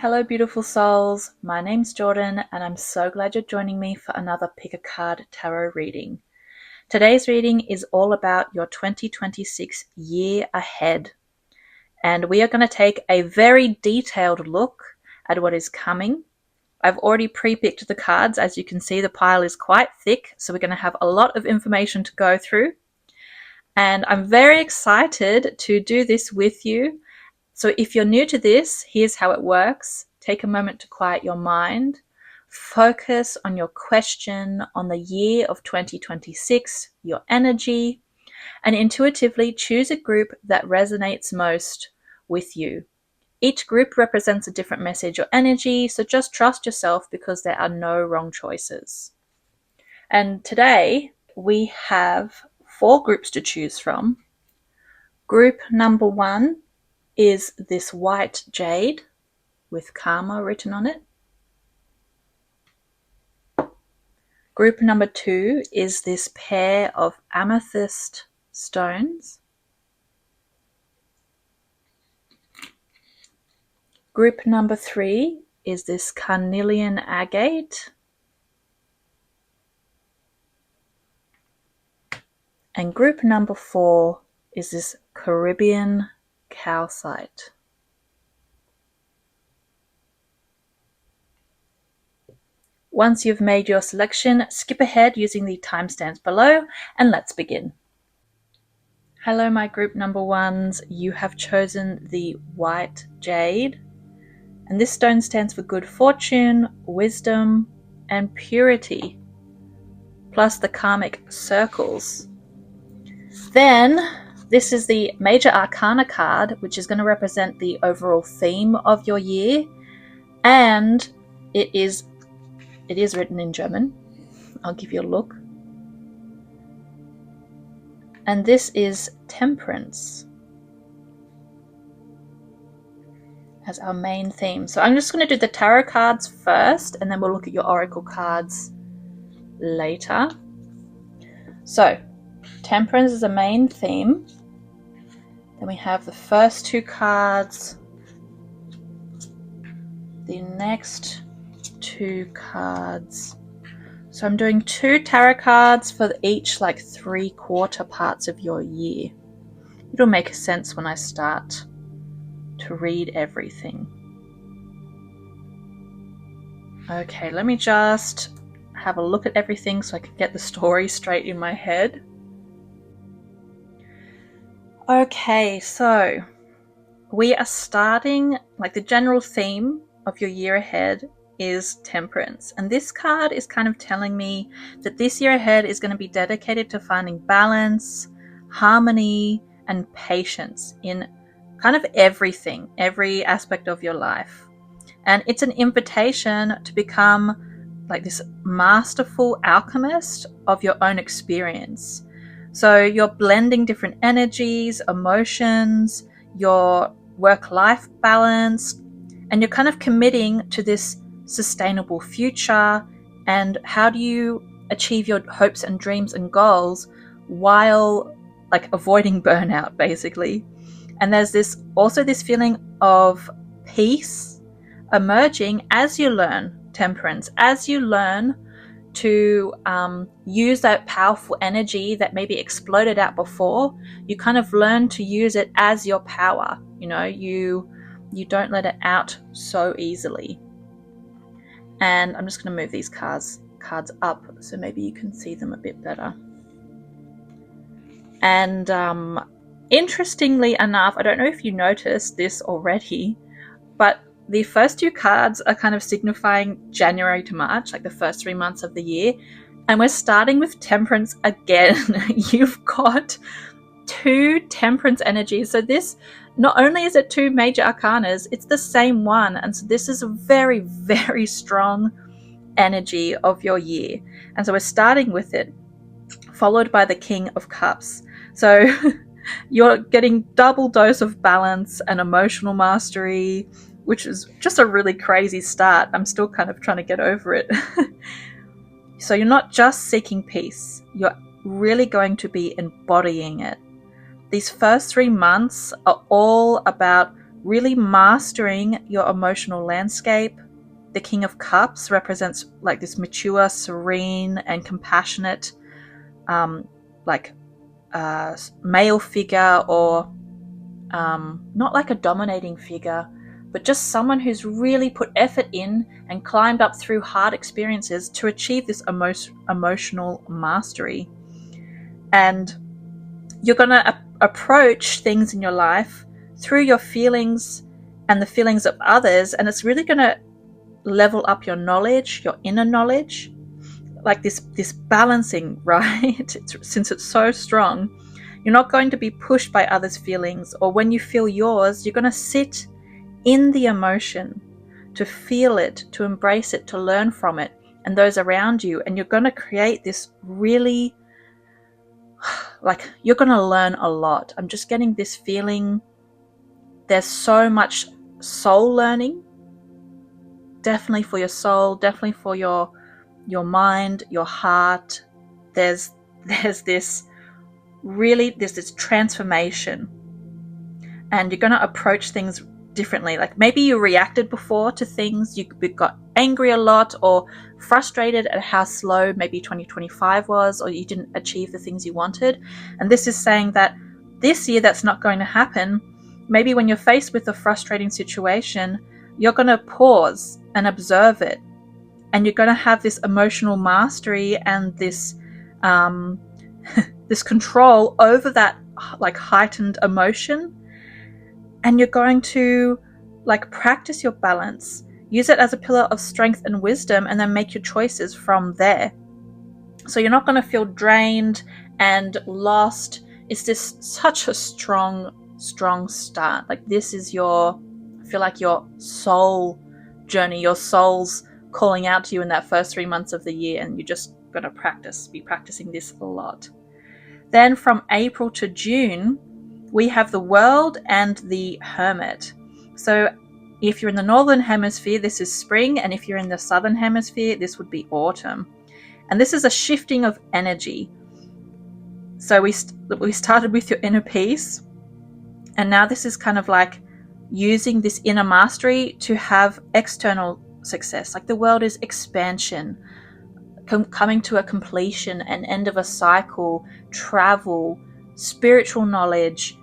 Hello beautiful souls, my name's Jordan and I'm so glad you're joining me for another Pick a Card Tarot reading. Today's reading is all about your 2026 year ahead, and we are going to take a very detailed look at what is coming. I've already pre-picked the cards. As you can see, the pile is quite thick, so we're going to have a lot of information to go through, and I'm very excited to do this with you. So if you're new to this, here's how it works. Take a moment to quiet your mind. Focus on your question, on the year of 2026, your energy, and intuitively choose a group that resonates most with you. Each group represents a different message or energy, so just trust yourself because there are no wrong choices. And today we have 4 groups to choose from. Group number 1 is this white jade with karma written on it. Group number 2 is this pair of amethyst stones. Group number 3 is this carnelian agate. And group number 4 is this Caribbean calcite. Once you've made your selection, skip ahead using the timestamps below and let's begin. Hello my group number 1s, you have chosen the white jade, and this stone stands for good fortune, wisdom and purity, plus the karmic circles. Then this is the major arcana card, which is going to represent the overall theme of your year, and it is written in German. I'll give you a look. And this is temperance as our main theme. So I'm just going to do the tarot cards first, and then we'll look at your oracle cards later. So temperance is a main theme. Then we have the first 2 cards, the next 2 cards. So I'm doing 2 tarot cards for each 3/4 parts of your year. It'll make sense when I start to read everything. Okay, let me just have a look at everything so I can get the story straight in my head. Okay, so we are starting, the general theme of your year ahead is temperance, and this card is kind of telling me that this year ahead is going to be dedicated to finding balance, harmony and patience in kind of everything, every aspect of your life. And it's an invitation to become this masterful alchemist of your own experience. So you're blending different energies, emotions, your work-life balance, and you're kind of committing to this sustainable future, and how do you achieve your hopes and dreams and goals while avoiding burnout basically. And there's this feeling of peace emerging as you learn temperance, as you learn to use that powerful energy that maybe exploded out before. You kind of learn to use it as your power. You don't let it out so easily. And I'm just going to move these cards up so maybe you can see them a bit better. And interestingly enough, I don't know if you noticed this already, but the first 2 cards are kind of signifying January to March, the first 3 months of the year. And we're starting with temperance again. You've got 2 temperance energies. So this, not only is it 2 major arcanas, it's the same one. And so this is a very, very strong energy of your year. And so we're starting with it, followed by the King of Cups. So you're getting double dose of balance and emotional mastery, which is just a really crazy start. I'm still kind of trying to get over it. So you're not just seeking peace, you're really going to be embodying it. These first 3 months are all about really mastering your emotional landscape. The King of Cups represents like this mature, serene, and compassionate, like male figure, or not like a dominating figure, but just someone who's really put effort in and climbed up through hard experiences to achieve this emotional mastery. And you're going to approach things in your life through your feelings and the feelings of others, and it's really going to level up your knowledge, your inner knowledge, like this balancing, right? Since it's so strong, you're not going to be pushed by others' feelings, or when you feel yours, you're going to sit in the emotion, to feel it, to embrace it, to learn from it and those around you. And you're going to create this really, like, you're going to learn a lot. I'm just getting this feeling there's so much soul learning, definitely for your soul, definitely for your mind, your heart. There's this transformation, and you're going to approach things differently. Like maybe you reacted before to things, you got angry a lot or frustrated at how slow maybe 2025 was, or you didn't achieve the things you wanted. And this is saying that this year that's not going to happen. Maybe when you're faced with a frustrating situation, you're going to pause and observe it, and you're going to have this emotional mastery and this this control over that like heightened emotion. And you're going to like practice your balance, use it as a pillar of strength and wisdom, and then make your choices from there. So you're not going to feel drained and lost. It's just such a strong start. Like this is I feel like your soul journey, your soul's calling out to you in that first 3 months of the year, and you're just going to be practicing this a lot. Then from April to June, we have the World and the Hermit. So if you're in the Northern Hemisphere, this is spring, and if you're in the Southern Hemisphere, this would be autumn. And this is a shifting of energy. So we started with your inner peace, and now this is kind of like using this inner mastery to have external success. Like the World is expansion, coming to a completion, an end of a cycle, travel, spiritual knowledge,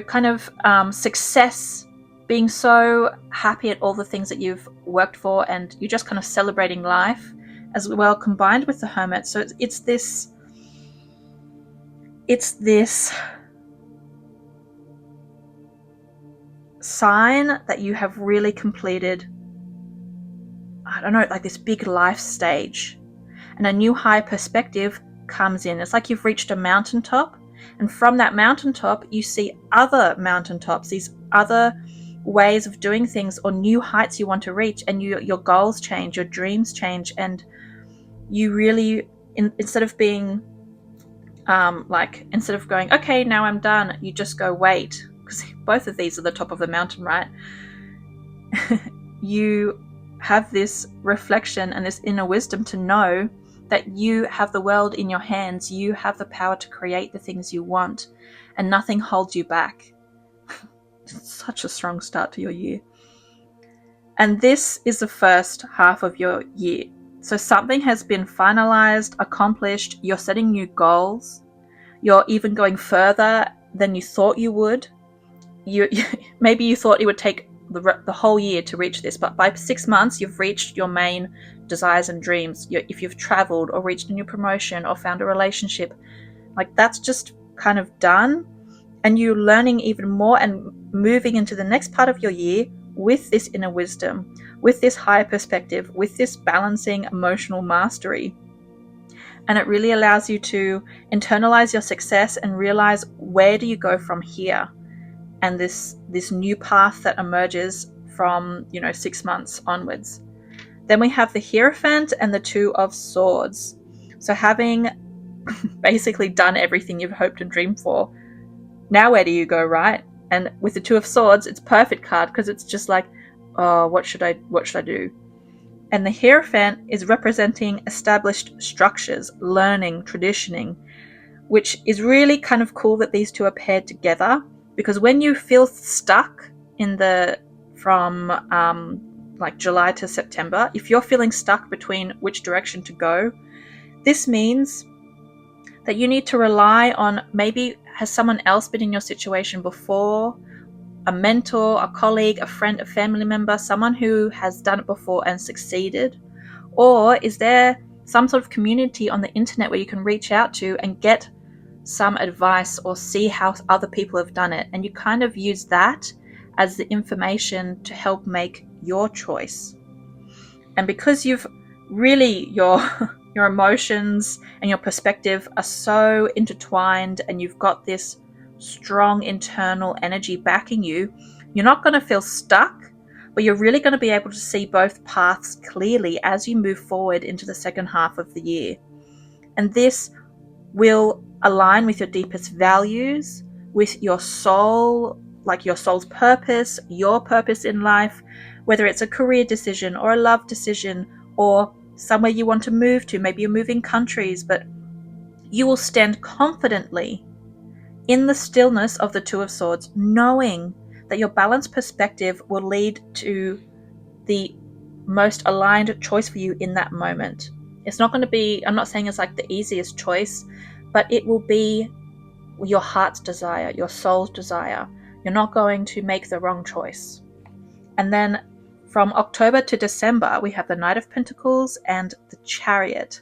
kind of success, being so happy at all the things that you've worked for, and you're just kind of celebrating life as well, combined with the Hermit. So it's this sign that you have really completed, I don't know, like this big life stage, and a new high perspective comes in. It's like you've reached a mountaintop, and from that mountaintop you see other mountaintops, these other ways of doing things, or new heights you want to reach, and your goals change, your dreams change, and you really, instead of being instead of going, okay, now I'm done, you just go, wait, because both of these are the top of the mountain, right? You have this reflection and this inner wisdom to know that you have the world in your hands. You have the power to create the things you want, and nothing holds you back. It's such a strong start to your year. And this is the first half of your year. So something has been finalized, accomplished. You're setting new goals. You're even going further than you thought you would. Maybe you thought it would take the whole year to reach this, but by 6 months you've reached your main desires and dreams. If you've traveled or reached a new promotion or found a relationship, like that's just kind of done, and you're learning even more and moving into the next part of your year with this inner wisdom, with this higher perspective, with this balancing emotional mastery. And it really allows you to internalize your success and realize, where do you go from here? And this new path that emerges from 6 months onwards. Then we have the Hierophant and the Two of Swords. So having basically done everything you've hoped and dreamed for, now where do you go, right? And with the Two of Swords, it's a perfect card, because it's just like, oh, what should I do? And the Hierophant is representing established structures, learning, traditioning, which is really kind of cool that these two are paired together, because when you feel stuck from like July to September, if you're feeling stuck between which direction to go, this means that you need to rely on, maybe has someone else been in your situation before, a mentor, a colleague, a friend, a family member, someone who has done it before and succeeded? Or is there some sort of community on the internet where you can reach out to and get some advice or see how other people have done it? And you kind of use that as the information to help make your choice. And because you've really, your emotions and your perspective are so intertwined, and you've got this strong internal energy backing you, you're not going to feel stuck, but you're really going to be able to see both paths clearly as you move forward into the second half of the year. And this will align with your deepest values, with your soul, like your soul's purpose, your purpose in life, whether it's a career decision or a love decision or somewhere you want to move to. Maybe you're moving countries, but you will stand confidently in the stillness of the Two of Swords, knowing that your balanced perspective will lead to the most aligned choice for you in that moment. It's not going to be, I'm not saying it's like the easiest choice, but it will be your heart's desire, your soul's desire. You're not going to make the wrong choice. And then from October to December, we have the Knight of Pentacles and the Chariot.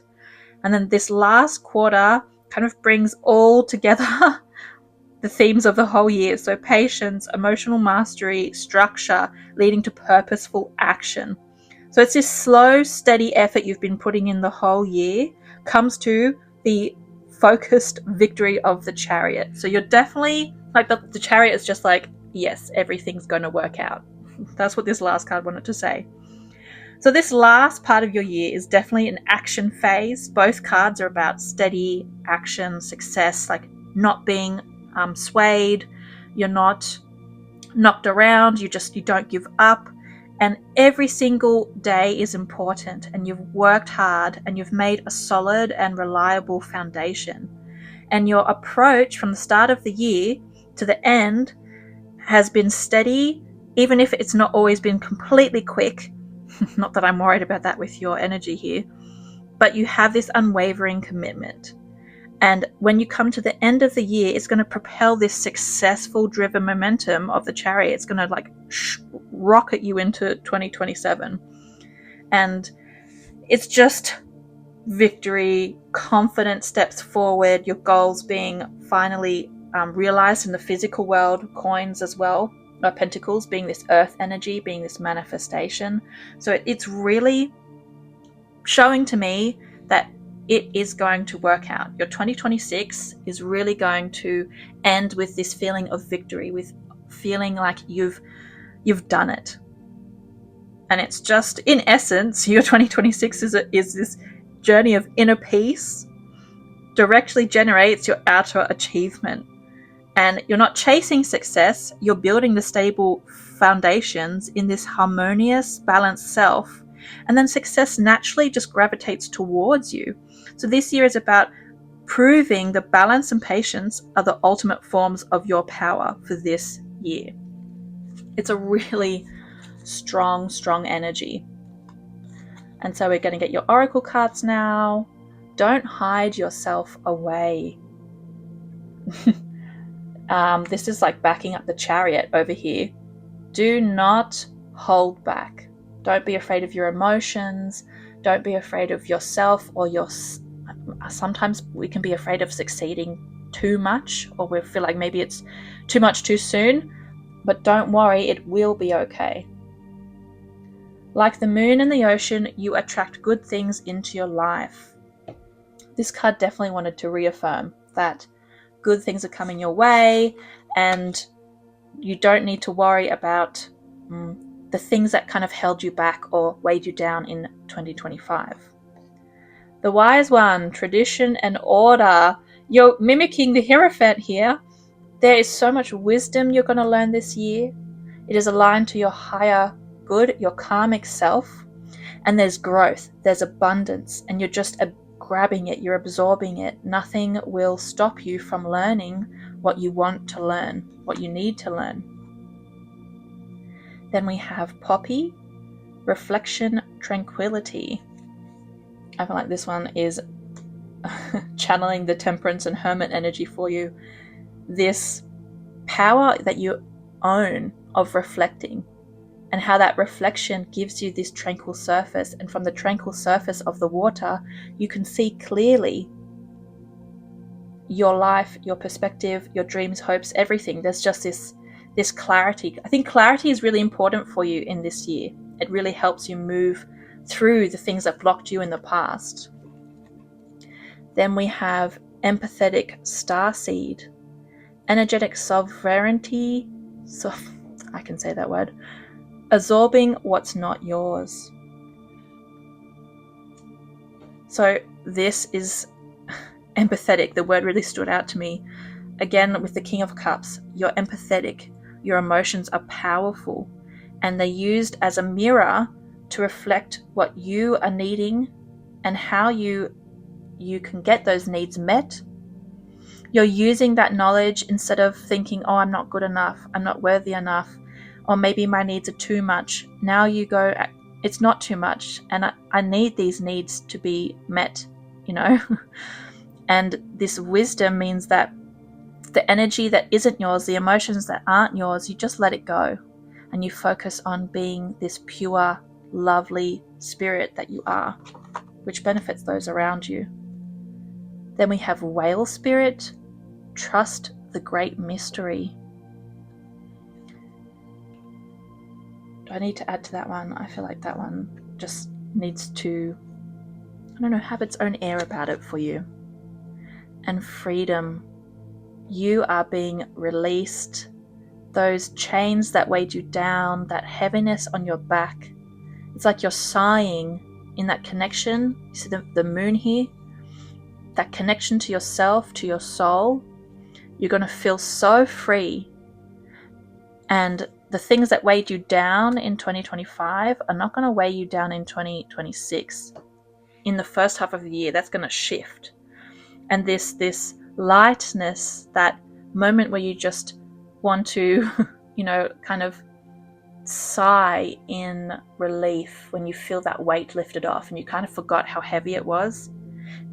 And then this last quarter kind of brings all together the themes of the whole year. So patience, emotional mastery, structure, leading to purposeful action. So it's this slow, steady effort you've been putting in the whole year comes to the focused victory of the Chariot. So you're definitely, like the Chariot is just like, yes, everything's going to work out. That's what this last card wanted to say. So this last part of your year is definitely an action phase. Both cards are about steady action, success, like not being swayed. You're not knocked around. You don't give up. And every single day is important, and you've worked hard and you've made a solid and reliable foundation. And your approach from the start of the year to the end has been steady, even if it's not always been completely quick. Not that I'm worried about that with your energy here, but you have this unwavering commitment. And when you come to the end of the year, it's going to propel this successful driven momentum of the Chariot. It's going to like rocket you into 2027. And it's just victory, confident steps forward, your goals being finally realized in the physical world, coins as well, pentacles being this earth energy, being this manifestation. So it's really showing to me that it is going to work out. Your 2026 is really going to end with this feeling of victory, with feeling like you've done it. And it's just, in essence, your 2026 is this journey of inner peace, directly generates your outer achievement. And you're not chasing success, you're building the stable foundations in this harmonious, balanced self. And then success naturally just gravitates towards you. So this year is about proving that balance and patience are the ultimate forms of your power for this year. It's a really strong energy. And so we're going to get your oracle cards now. Don't hide yourself away. This is like backing up the Chariot over here. Do not hold back. Don't be afraid of your emotions. Don't be afraid of yourself or sometimes we can be afraid of succeeding too much, or we feel like maybe it's too much too soon. But don't worry, it will be okay. Like the moon and the ocean, you attract good things into your life. This card definitely wanted to reaffirm that good things are coming your way, and you don't need to worry about the things that kind of held you back or weighed you down in 2025. The wise one, tradition and order. You're mimicking the Hierophant here. There is so much wisdom you're going to learn this year. It is aligned to your higher good, your karmic self. And there's growth, there's abundance, and you're just grabbing it, you're absorbing it. Nothing will stop you from learning what you want to learn, what you need to learn. Then we have Poppy, Reflection, Tranquility. I feel like this one is channeling the Temperance and Hermit energy for you. This power that you own of reflecting, and how that reflection gives you this tranquil surface, and from the tranquil surface of the water you can see clearly your life, your perspective, your dreams, hopes, everything. There's just this clarity. I think clarity is really important for you in this year. It really helps you move through the things that blocked you in the past. Then we have Empathetic Starseed, Energetic Sovereignty, I can say that word, Absorbing What's Not Yours. So this is empathetic. The word really stood out to me. Again, with the King of Cups, you're empathetic. Your emotions are powerful, and they're used as a mirror to reflect what you are needing and how you can get those needs met. You're using that knowledge instead of thinking, oh, I'm not good enough, I'm not worthy enough, or maybe my needs are too much. Now you go, it's not too much, and I need these needs to be met, And this wisdom means that the energy that isn't yours, the emotions that aren't yours, you just let it go, and you focus on being this pure, lovely spirit that you are, which benefits those around you. Then we have Whale Spirit, Trust the Great Mystery. Do I need to add to that one? I feel like that one just needs to, have its own air about it for you. And Freedom. You are being released. Those chains that weighed you down, that heaviness on your back, it's like you're sighing in that connection. You see the moon here? That connection to yourself, to your soul. You're going to feel so free. And the things that weighed you down in 2025 are not going to weigh you down in 2026. In the first half of the year, that's going to shift. And this lightness, that moment where you just want to, kind of sigh in relief when you feel that weight lifted off and you kind of forgot how heavy it was,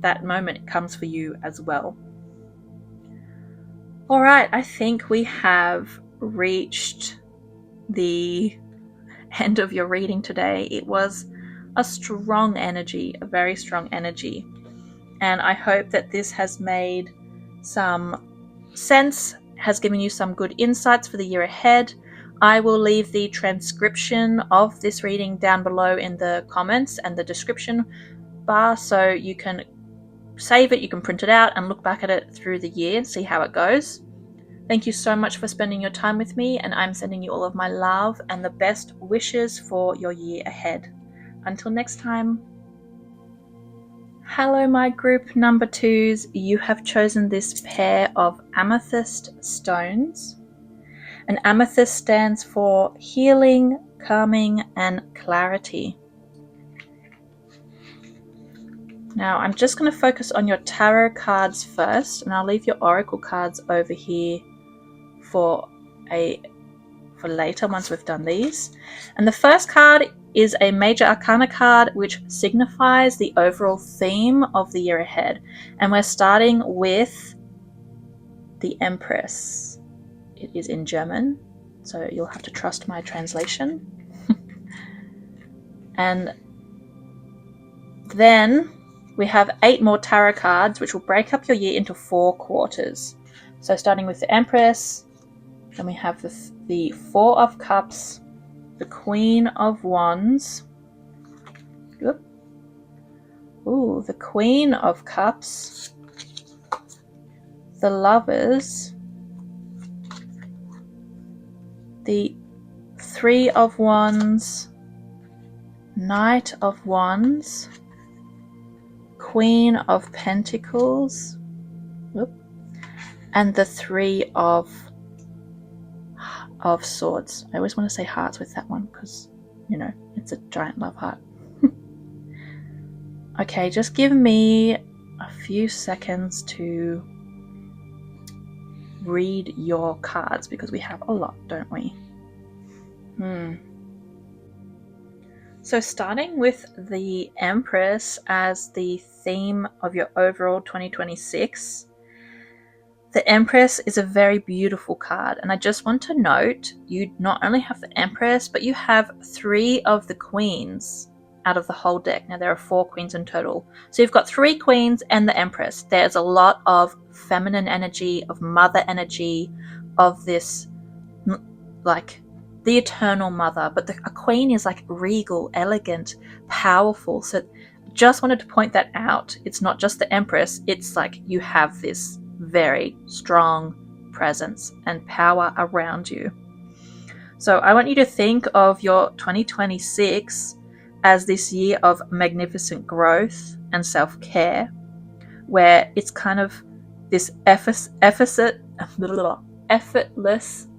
that moment comes for you as well. All right, I think we have reached the end of your reading today. It was a strong energy, a very strong energy. And I hope that this has made some sense, has given you some good insights for the year ahead. I will leave the transcription of this reading down below in the comments and the description bar, so you can save it, you can print it out and look back at it through the year and see how it goes. Thank you so much for spending your time with me, and I'm sending you all of my love and the best wishes for your year ahead. Until next time. Hello, my group number 2s. You have chosen this pair of amethyst stones. And amethyst stands for healing, calming, and clarity. Now, I'm just going to focus on your tarot cards first, and I'll leave your oracle cards over here for later once we've done these. And the first card is a major arcana card which signifies the overall theme of the year ahead. And we're starting with the Empress. It is in German, so you'll have to trust my translation. And then we have 8 more tarot cards which will break up your year into 4 quarters. So starting with the Empress, then we have the 4 of Cups, the Queen of Wands. Ooh, the Queen of Cups, the Lovers, the 3 of Wands, Knight of Wands, Queen of Pentacles, and the 3 of Swords. I always want to say hearts with that one because, it's a giant love heart. Okay, just give me a few seconds to read your cards because we have a lot, don't we? So starting with the Empress as the theme of your overall 2026, the Empress is a very beautiful card. And I just want to note, you not only have the Empress, but you have 3 of the Queens out of the whole deck. Now there are 4 Queens in total. So you've got 3 Queens and the Empress. There's a lot of feminine energy, of mother energy, of this, like, the eternal mother. But a Queen is like regal, elegant, powerful. So just wanted to point that out. It's not just the Empress. It's like you have this very strong presence and power around you. So I want you to think of your 2026 as this year of magnificent growth and self-care, where it's kind of this effortless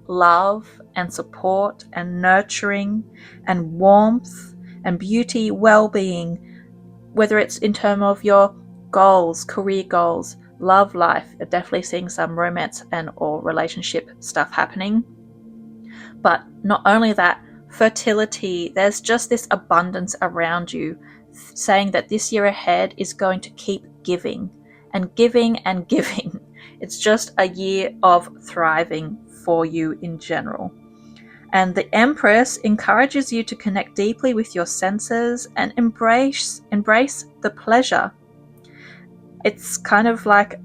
love and support and nurturing and warmth and beauty, well-being, whether it's in terms of your goals, career goals, love life. You're definitely seeing some romance and or relationship stuff happening. But not only that, fertility, there's just this abundance around you, saying that this year ahead is going to keep giving and giving and giving. It's just a year of thriving for you in general. And the Empress encourages you to connect deeply with your senses and embrace the pleasure. It's kind of like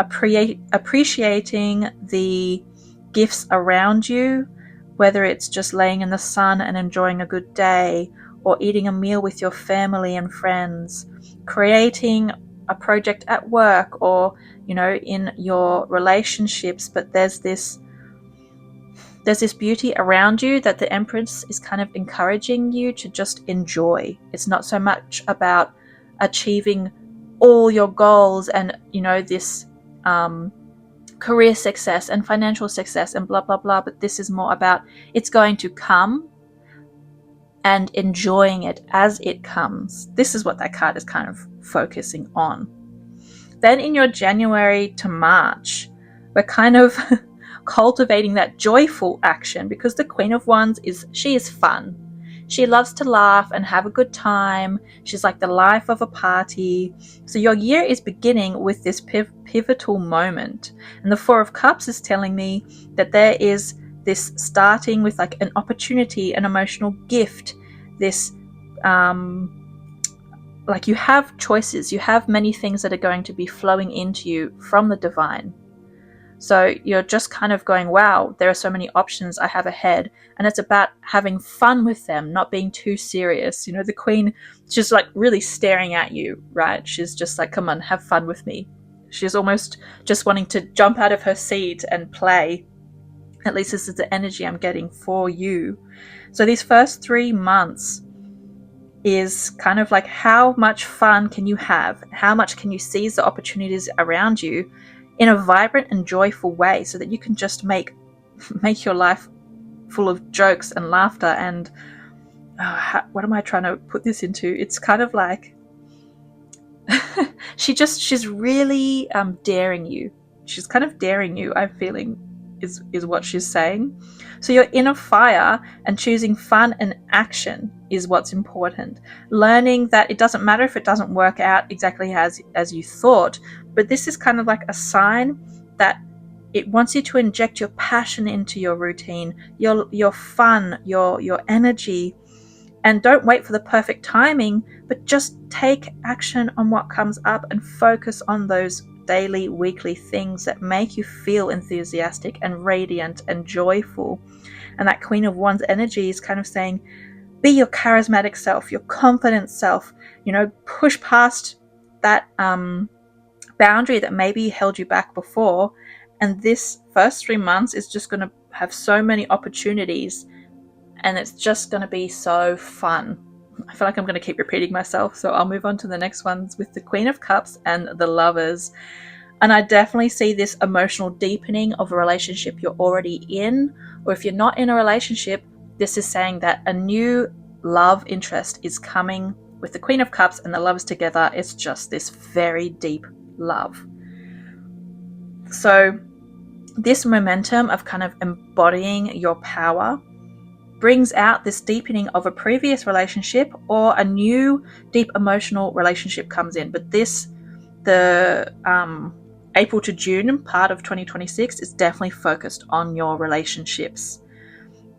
appreciating the gifts around you, whether it's just laying in the sun and enjoying a good day, or eating a meal with your family and friends, creating a project at work, or, you know, in your relationships. But there's this beauty around you that the Empress is kind of encouraging you to just enjoy. It's not so much about achieving all your goals and, you know, this career success and financial success and blah blah blah, but this is more about it's going to come and enjoying it as it comes. This is what that card is kind of focusing on. Then in your January to March, we're kind of cultivating that joyful action, because the Queen of Wands she is fun. She loves to laugh and have a good time. She's like the life of a party. So your year is beginning with this pivotal moment. And the Four of Cups is telling me that there is this starting with like an opportunity, an emotional gift, this like you have choices. You have many things that are going to be flowing into you from the divine. So you're just kind of going, wow, there are so many options I have ahead. And it's about having fun with them, not being too serious. You know, the Queen, she's like really staring at you, right? She's just like, come on, have fun with me. She's almost just wanting to jump out of her seat and play. At least this is the energy I'm getting for you. So these first 3 months is kind of like, how much fun can you have? How much can you seize the opportunities around you in a vibrant and joyful way, so that you can just make your life full of jokes and laughter and what am I trying to put this into? It's kind of like she's really daring you. She's kind of daring you, I'm feeling, is what she's saying. So your inner fire and choosing fun and action is what's important. Learning that it doesn't matter if it doesn't work out exactly as you thought, but this is kind of like a sign that it wants you to inject your passion into your routine, your fun, your energy, and don't wait for the perfect timing, but just take action on what comes up and focus on those daily, weekly things that make you feel enthusiastic and radiant and joyful. And that Queen of Wands energy is kind of saying, be your charismatic self, your confident self, you know, push past that boundary that maybe held you back before. And this first 3 months is just going to have so many opportunities, and it's just going to be so fun. I feel like I'm going to keep repeating myself, so I'll move on to the next ones with the Queen of Cups and the Lovers. And I definitely see this emotional deepening of a relationship you're already in, or if you're not in a relationship, this is saying that a new love interest is coming. With the Queen of Cups and the Lovers together, it's just this very deep love. So this momentum of kind of embodying your power, brings out this deepening of a previous relationship, or a new deep emotional relationship comes in. But the April to June part of 2026 is definitely focused on your relationships.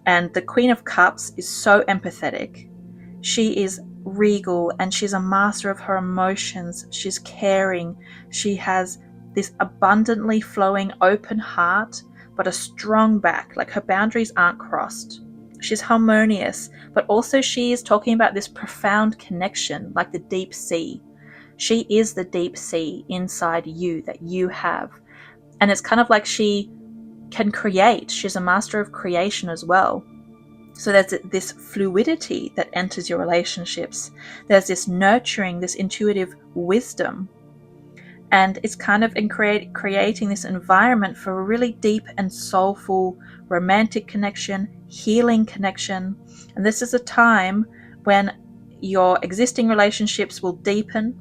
And the Queen of Cups is so empathetic. She is regal, and she's a master of her emotions. She's caring. She has this abundantly flowing open heart, but a strong back. Like, her boundaries aren't crossed. She's harmonious, but also she is talking about this profound connection, like the deep sea. She is the deep sea inside you that you have. And it's kind of like she can create. She's a master of creation as well. So there's this fluidity that enters your relationships. There's this nurturing, this intuitive wisdom. And it's kind of in creating this environment for a really deep and soulful romantic connection, healing connection. And this is a time when your existing relationships will deepen,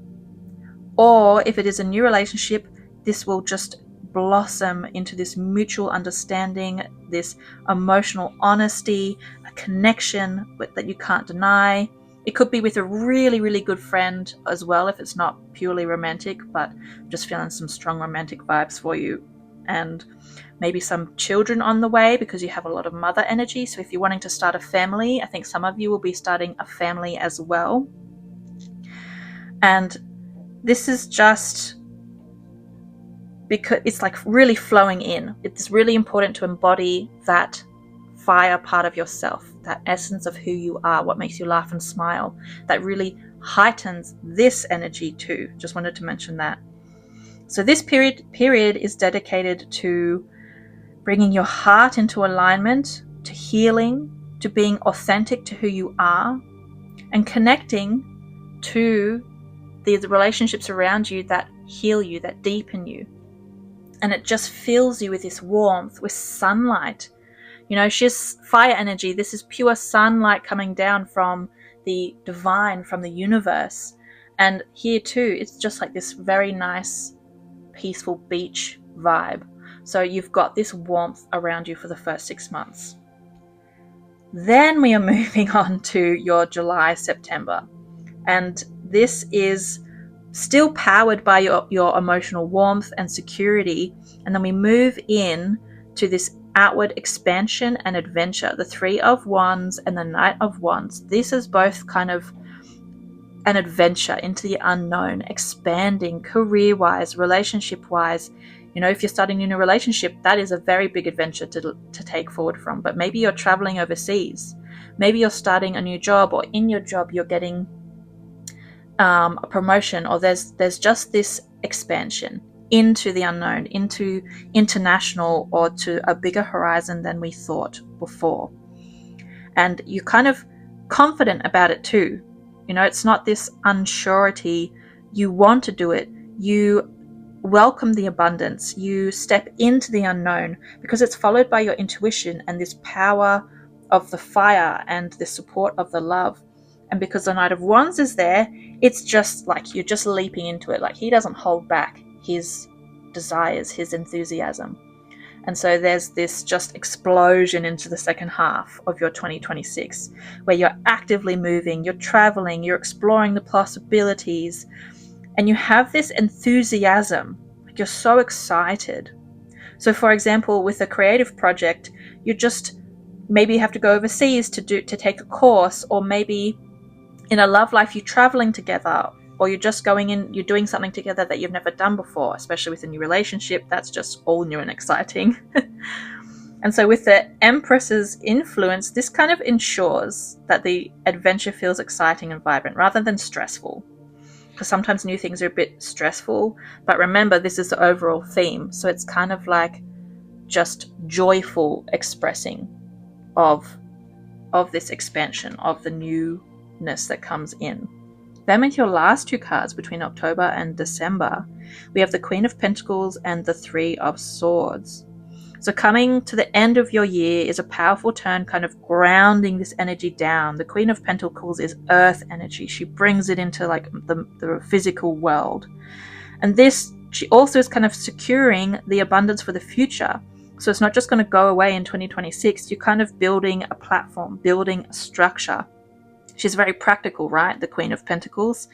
or if it is a new relationship, this will just blossom into this mutual understanding, this emotional honesty, a connection that you can't deny. It could be with a really, really good friend as well, if it's not purely romantic, but just feeling some strong romantic vibes for you. And maybe some children on the way, because you have a lot of mother energy. So if you're wanting to start a family, I think some of you will be starting a family as well. And this is just because it's like really flowing in. It's really important to embody that fire part of yourself, that essence of who you are, what makes you laugh and smile. That really heightens this energy too. Just wanted to mention that. So this period is dedicated to bringing your heart into alignment, to healing, to being authentic to who you are, and connecting to the relationships around you that heal you, that deepen you. And it just fills you with this warmth, with sunlight. You know, she's fire energy. This is pure sunlight coming down from the divine, from the universe. And here too, it's just like this very nice, peaceful beach vibe. So you've got this warmth around you for the first 6 months. Then we are moving on to your July, September. And this is still powered by your emotional warmth and security. And then we move in to this outward expansion and adventure. The Three of Wands and the Knight of Wands. This is both kind of an adventure into the unknown, expanding career-wise, relationship-wise. You know, if you're starting a new relationship, that is a very big adventure to take forward from. But maybe you're traveling overseas. Maybe you're starting a new job, or in your job you're getting a promotion, or there's just this expansion into the unknown, into international, or to a bigger horizon than we thought before. And you're kind of confident about it too. You know, it's not this unsurety. You want to do it. You welcome the abundance. You step into the unknown because it's followed by your intuition and this power of the fire and the support of the love. And because the Knight of Wands is there, it's just like you're just leaping into it. Like, he doesn't hold back his desires, his enthusiasm. And so there's this just explosion into the second half of your 2026, where you're actively moving, you're traveling, you're exploring the possibilities, and you have this enthusiasm. Like, you're so excited. So for example, with a creative project, you just maybe have to go overseas to take a course, or maybe in a love life you're traveling together, or you're just going in, you're doing something together that you've never done before, especially with a new relationship. That's just all new and exciting. And so with the Empress's influence, this kind of ensures that the adventure feels exciting and vibrant rather than stressful. Because sometimes new things are a bit stressful, but remember, this is the overall theme. So it's kind of like just joyful expressing of this expansion, of the newness that comes in. Then with your last two cards between October and December, we have the Queen of Pentacles and the Three of Swords. So coming to the end of your year is a powerful turn, kind of grounding this energy down. The Queen of Pentacles is earth energy. She brings it into like the physical world. And this, she also is kind of securing the abundance for the future. So it's not just going to go away in 2026. You're kind of building a platform, building a structure. She's very practical, right? The Queen of Pentacles.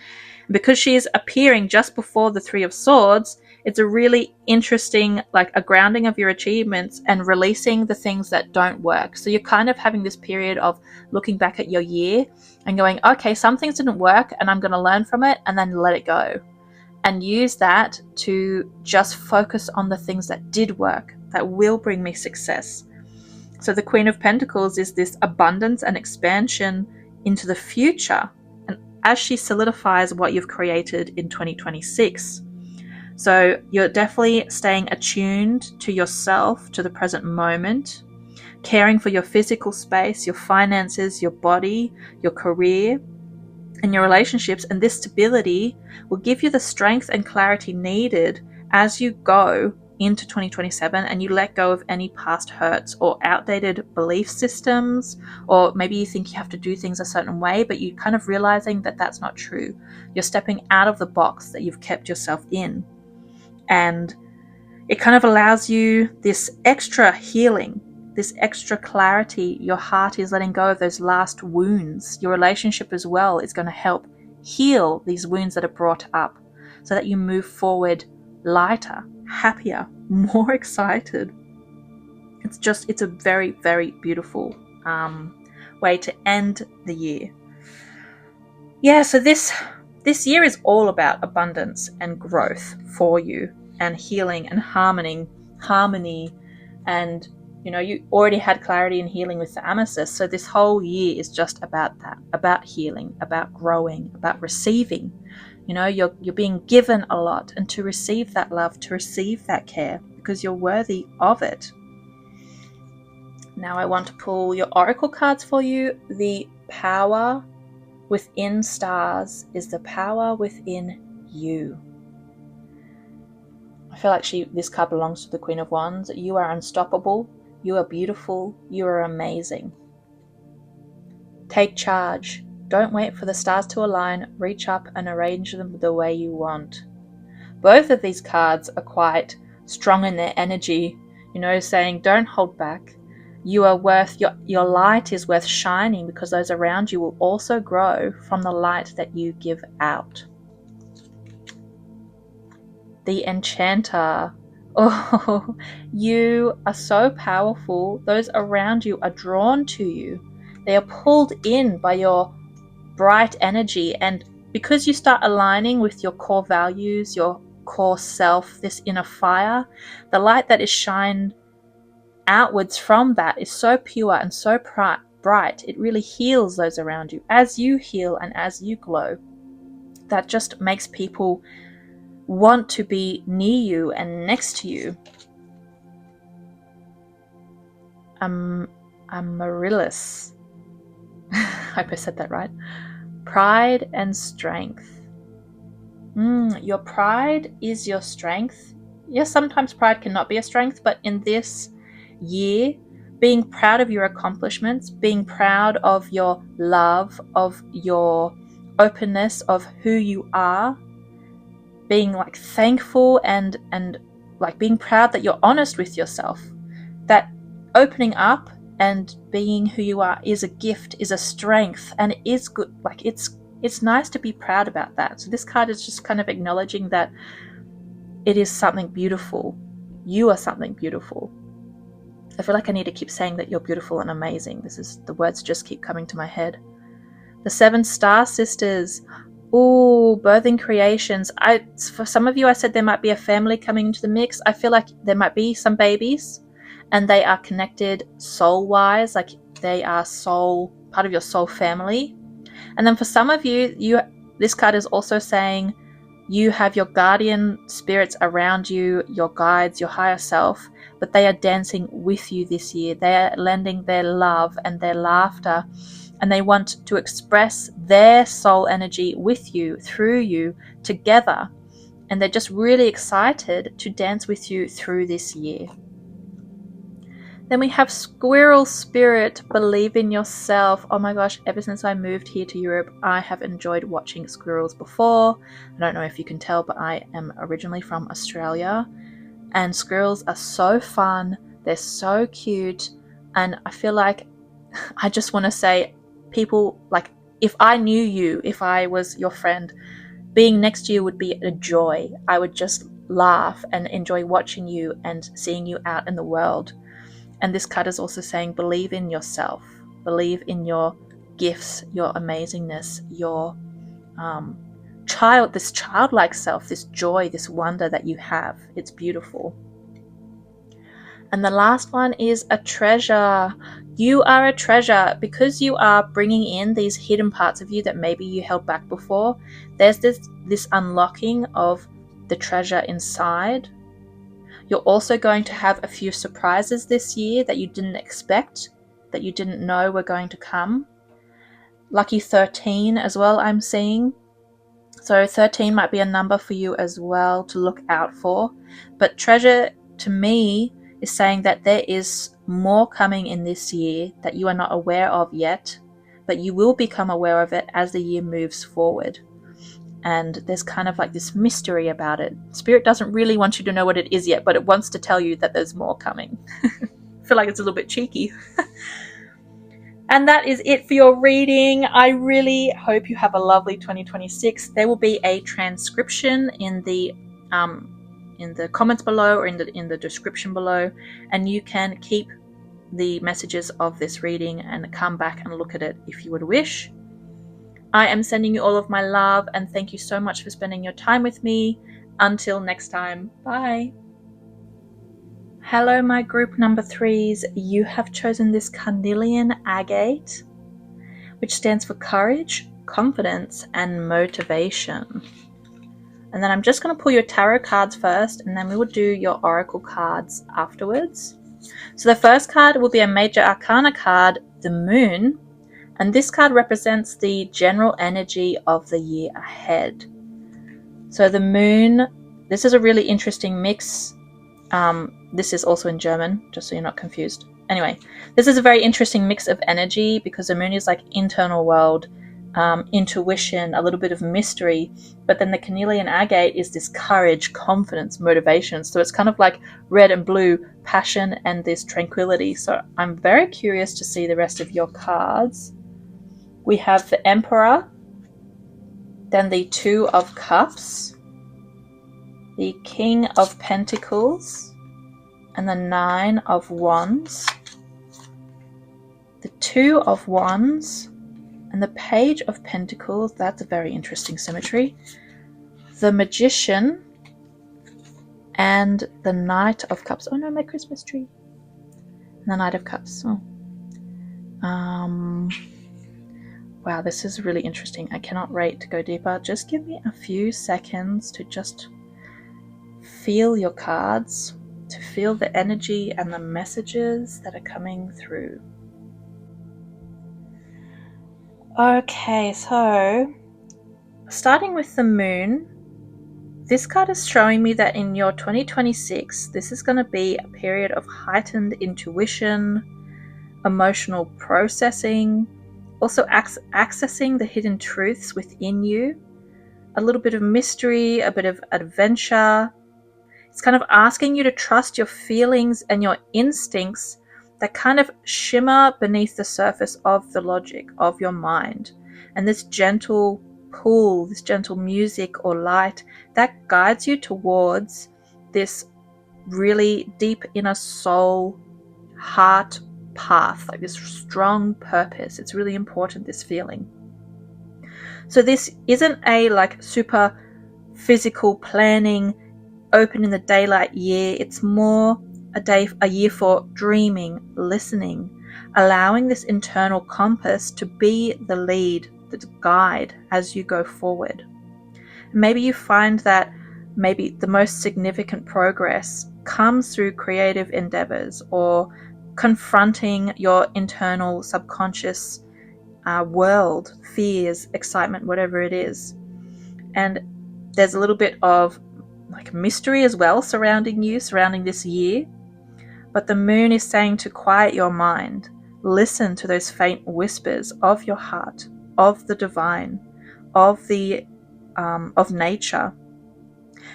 Because she is appearing just before the Three of Swords, it's a really interesting, like a grounding of your achievements and releasing the things that don't work. So you're kind of having this period of looking back at your year and going, okay, some things didn't work and I'm going to learn from it and then let it go. And use that to just focus on the things that did work, that will bring me success. So the Queen of Pentacles is this abundance and expansion into the future, and as she solidifies what you've created in 2026. So you're definitely staying attuned to yourself, to the present moment, caring for your physical space, your finances, your body, your career, and your relationships. And this stability will give you the strength and clarity needed as you go into 2027 and you let go of any past hurts or outdated belief systems, or maybe you think you have to do things a certain way, but you're kind of realizing that that's not true. You're stepping out of the box that you've kept yourself in. And it kind of allows you this extra healing, this extra clarity. Your heart is letting go of those last wounds. Your relationship as well is going to help heal these wounds that are brought up so that you move forward lighter, happier, more excited. It's a very, very beautiful way to end the year. Yeah, so this year is all about abundance and growth for you, and healing and harmony, and you already had clarity and healing with the amethyst. So this whole year is just about that, about healing, about growing, about receiving. You're being given a lot, and to receive that love, to receive that care, because you're worthy of it. Now I want to pull your oracle cards for you. The power within stars is the power within you. I feel like this card belongs to the Queen of Wands. You are unstoppable. You are beautiful. You are amazing. Take charge. Don't wait for the stars to align. Reach up and arrange them the way you want. Both of these cards are quite strong in their energy, saying don't hold back. You are worth, your light is worth shining, because those around you will also grow from the light that you give out. The Enchanter. Oh, you are so powerful. Those around you are drawn to you. They are pulled in by your bright energy, and because you start aligning with your core values, your core self, this inner fire, the light that is shined outwards from that is so pure and so bright. It really heals those around you. As you heal and as you glow, that just makes people want to be near you and next to you. Amaryllis. I hope I said that right. Pride and strength. Your pride is your strength. Yes, sometimes pride cannot be a strength, but in this year, being proud of your accomplishments, being proud of your love, of your openness, of who you are, being like thankful and like being proud that you're honest with yourself, that opening up and being who you are is a gift, is a strength, and it is good. Like it's nice to be proud about that. So this card is just kind of acknowledging that it is something beautiful. You are something beautiful. I feel like I need to keep saying that you're beautiful and amazing. The words just keep coming to my head. The 7 Star Sisters. Ooh, birthing creations. For some of you, I said there might be a family coming into the mix. I feel like there might be some babies, and they are connected soul-wise, like they are part of your soul family. And then for some of you, this card is also saying you have your guardian spirits around you, your guides, your higher self, but they are dancing with you this year. They are lending their love and their laughter, and they want to express their soul energy with you, through you, together. And they're just really excited to dance with you through this year. Then we have Squirrel Spirit, believe in yourself. Oh my gosh, ever since I moved here to Europe, I have enjoyed watching squirrels before. I don't know if you can tell, but I am originally from Australia. And squirrels are so fun, They're so cute. And I feel like I just want to say, people, like, if I knew you, if I was your friend, being next to you would be a joy. I would just laugh and enjoy watching you and seeing you out in the world. And this card is also saying, believe in yourself, believe in your gifts, your amazingness, your this childlike self, this joy, this wonder that you have. It's beautiful. And the last one is a treasure. You are a treasure because you are bringing in these hidden parts of you that maybe you held back before. There's this unlocking of the treasure inside. You're also going to have a few surprises this year that you didn't expect, that you didn't know were going to come. Lucky 13 as well, I'm seeing. So 13 might be a number for you as well to look out for. But treasure, to me, is saying that there is more coming in this year that you are not aware of yet, but you will become aware of it as the year moves forward. And there's kind of like this mystery about it. Spirit doesn't really want you to know what it is yet, but it wants to tell you that there's more coming. I feel like it's a little bit cheeky. And that is it for your reading. I really hope you have a lovely 2026. There will be a transcription in the comments below, or in the description below, and you can keep the messages of this reading and come back and look at it if you would wish. I am sending you all of my love, and thank you so much for spending your time with me. Until next time, bye. Hello, my group number 3s. You have chosen this carnelian agate, which stands for courage, confidence, and motivation. And then I'm just going to pull your tarot cards first, and then we will do your oracle cards afterwards. So the first card will be a major arcana card, the Moon, and this card represents the general energy of the year ahead. So the Moon, this is a really interesting mix. This is also in German, just so you're not confused. Anyway, this is a very interesting mix of energy because the Moon is like internal world, intuition, a little bit of mystery, but then the carnelian agate is this courage, confidence, motivation. So it's kind of like red and blue, passion and this tranquility. So I'm very curious to see the rest of your cards. We have the Emperor, then the Two of Cups, the King of Pentacles, and the Nine of Wands, the Two of Wands, and the Page of Pentacles. That's a very interesting symmetry. The Magician, and the Knight of Cups. Oh no, my Christmas tree. And the Knight of Cups. Oh. Wow, this is really interesting. I cannot wait to go deeper. Just give me a few seconds to just feel your cards, to feel the energy and the messages that are coming through. Okay, so starting with the Moon, this card is showing me that in your 2026, this is going to be a period of heightened intuition, emotional processing, also accessing the hidden truths within you, a little bit of mystery, a bit of adventure. It's kind of asking you to trust your feelings and your instincts that kind of shimmer beneath the surface of the logic of your mind. And this gentle pull, this gentle music or light that guides you towards this really deep inner soul, heart path, like this strong purpose. It's really important, this feeling. So this isn't a like super physical planning, open in the daylight year. It's more a year for dreaming, listening, allowing this internal compass to be the lead, the guide as you go forward. Maybe you find that maybe the most significant progress comes through creative endeavors or confronting your internal subconscious world, fears, excitement, whatever it is. And there's a little bit of like mystery as well surrounding this year. But the Moon is saying to quiet your mind, listen to those faint whispers of your heart, of the divine, of the of nature,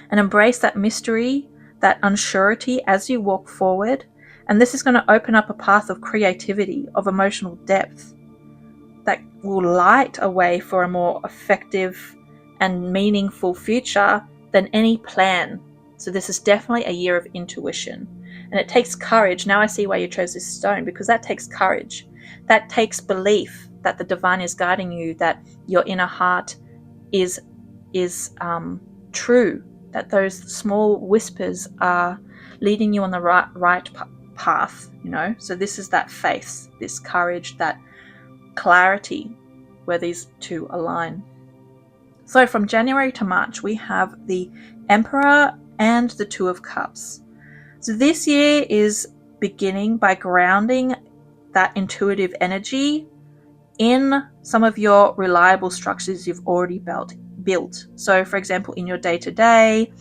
and embrace that mystery, that unsurety as you walk forward, And this is going to open up a path of creativity, of emotional depth that will light a way for a more effective and meaningful future than any plan. So this is definitely a year of intuition. And it takes courage. Now I see why you chose this stone, because that takes courage. That takes belief that the divine is guiding you, that your inner heart is true, that those small whispers are leading you on the right path, you know. So this is that faith, this courage, that clarity, where these two align. So from January to March, we have the Emperor and the Two of Cups. So this year is beginning by grounding that intuitive energy in some of your reliable structures you've already built. So for example, in your day-to-day,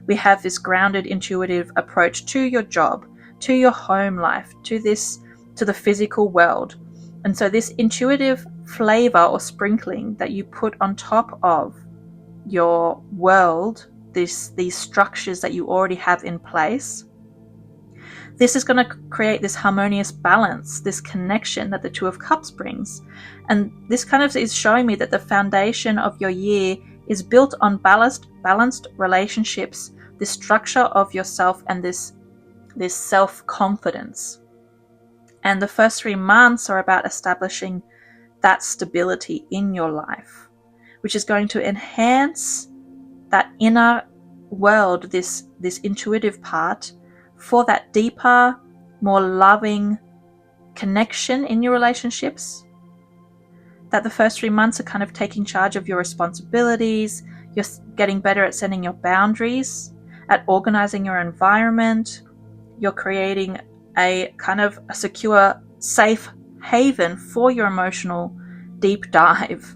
we have this grounded intuitive approach to your job, to your home life, to the physical world. And so this intuitive flavor or sprinkling that you put on top of your world, these structures that you already have in place, this is going to create this harmonious balance, this connection that the Two of Cups brings. And this kind of is showing me that the foundation of your year is built on balanced relationships, this structure of yourself, and this self-confidence. And the first 3 months are about establishing that stability in your life, which is going to enhance that inner world, this intuitive part, for that deeper, more loving connection in your relationships. That the first 3 months are kind of taking charge of your responsibilities, you're getting better at setting your boundaries, at organizing your environment, you're creating a kind of a secure, safe haven for your emotional deep dive,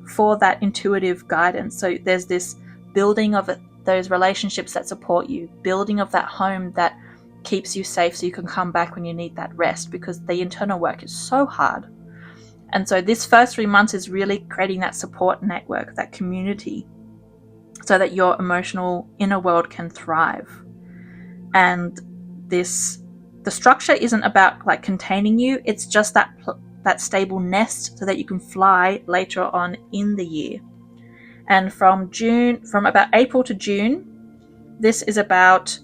for that intuitive guidance. So there's this building of those relationships that support you, building of that home that keeps you safe so you can come back when you need that rest, because the internal work is so hard. And so this first 3 months is really creating that support network, that community, so that your emotional inner world can thrive. And the structure isn't about like containing you, it's just that stable nest so that you can fly later on in the year. And from about April to June, this is about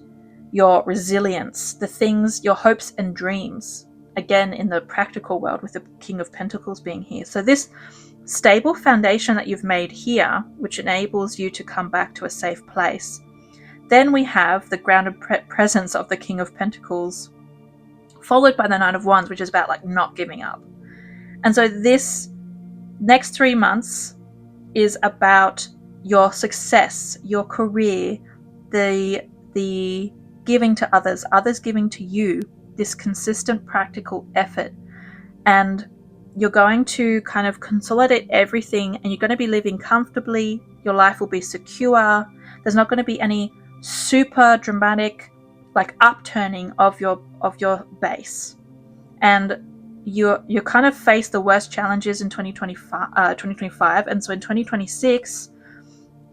your resilience, the things, your hopes and dreams, again in the practical world with the King of Pentacles being here. So this stable foundation that you've made here, which enables you to come back to a safe place. Then we have the grounded presence of the King of Pentacles, followed by the Knight of Wands, which is about like not giving up. And so this next 3 months is about your success, your career, the giving to others giving to you, this consistent practical effort. And you're going to kind of consolidate everything, and you're going to be living comfortably. Your life will be secure. There's not going to be any super dramatic like upturning of your base. And you kind of face the worst challenges in 2025. And so in 2026,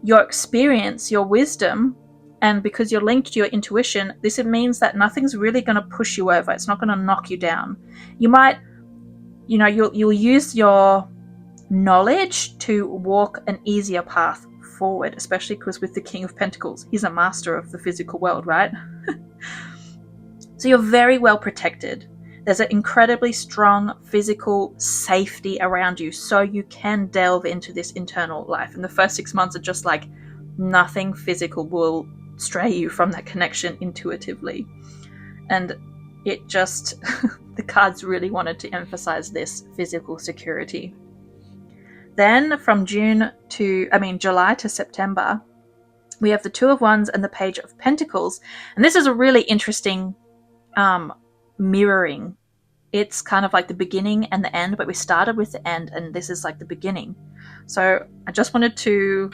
your experience, your wisdom, and because you're linked to your intuition, this means that nothing's really going to push you over. It's not going to knock you down. You might, you'll use your knowledge to walk an easier path forward, especially because with the King of Pentacles, he's a master of the physical world, right? So you're very well protected. There's an incredibly strong physical safety around you, so you can delve into this internal life. And the first 6 months are just like nothing physical will stray you from that connection intuitively. And it just, the cards really wanted to emphasize this physical security. Then from July to September, we have the Two of Wands and the Page of Pentacles. And this is a really interesting mirroring. It's kind of like the beginning and the end, but we started with the end, and this is like the beginning. So I just wanted to,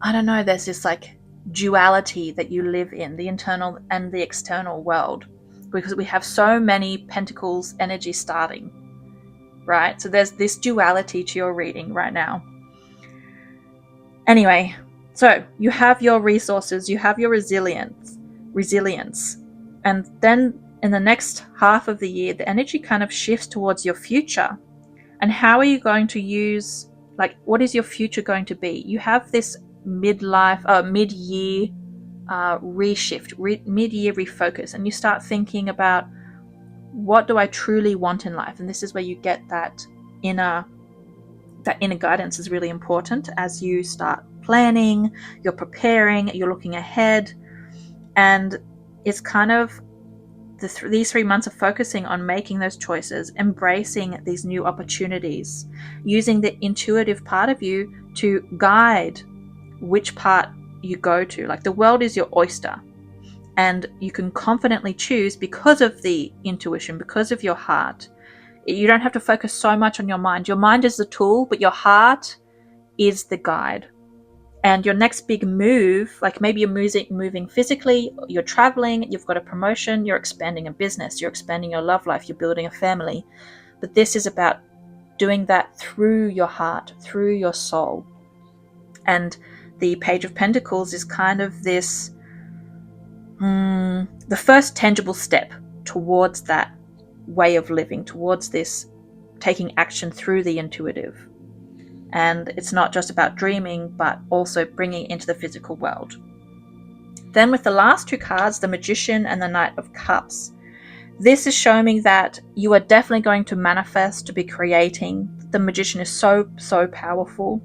there's this like duality that you live in, the internal and the external world, because we have so many Pentacles energy starting, right? So there's this duality to your reading right now. Anyway, so you have your resources, you have your resilience, and then in the next half of the year, the energy kind of shifts towards your future. And how are you going to use, like, what is your future going to be? You have this mid-year reshift, mid-year refocus, and you start thinking about, what do I truly want in life? And this is where you get that inner guidance is really important as you start planning, you're preparing, you're looking ahead. And it's kind of these 3 months of focusing on making those choices, embracing these new opportunities, using the intuitive part of you to guide which part you go to. Like, the world is your oyster, and you can confidently choose because of the intuition, because of your heart. You don't have to focus so much on your mind. Your mind is the tool, but your heart is the guide. And your next big move, like maybe you're moving physically, you're traveling, you've got a promotion, you're expanding a business, you're expanding your love life, you're building a family. But this is about doing that through your heart, through your soul. And the Page of Pentacles is kind of this, the first tangible step towards that way of living, towards this taking action through the intuitive. And it's not just about dreaming, but also bringing it into the physical world. Then with the last 2 cards, the Magician and the Knight of Cups, this is showing me that you are definitely going to manifest, to be creating. The Magician is so, so powerful.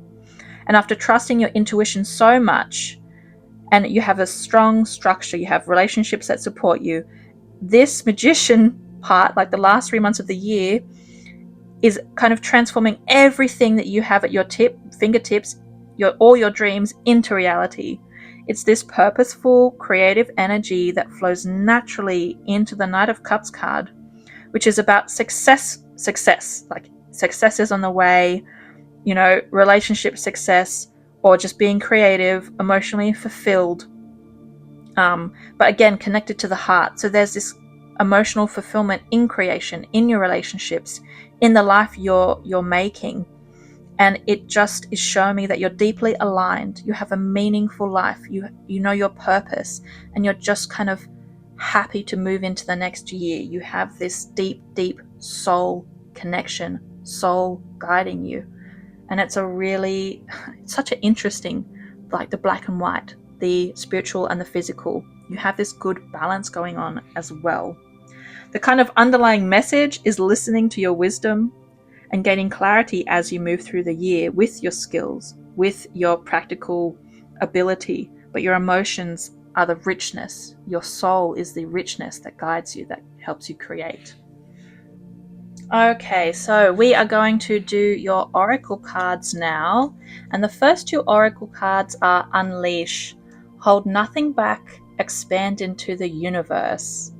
And after trusting your intuition so much, and you have a strong structure, you have relationships that support you, this Magician part, like the last 3 months of the year, is kind of transforming everything that you have at your fingertips, all your dreams, into reality. It's this purposeful, creative energy that flows naturally into the Knight of Cups card, which is about success, like success is on the way, relationship success, or just being creative, emotionally fulfilled. But again, connected to the heart. So there's this emotional fulfillment in creation, in your relationships, in the life you're making. And it just is showing me that you're deeply aligned. You have a meaningful life. You know your purpose, and you're just kind of happy to move into the next year. You have this deep, deep soul connection, soul guiding you. And it's such an interesting, like the black and white, the spiritual and the physical. You have this good balance going on as well. The kind of underlying message is listening to your wisdom and gaining clarity as you move through the year with your skills, with your practical ability, but your emotions are the richness. Your soul is the richness that guides you, that helps you create. Okay, so we are going to do your oracle cards now. And the first 2 oracle cards are Unleash, Hold Nothing Back, Expand into the Universe.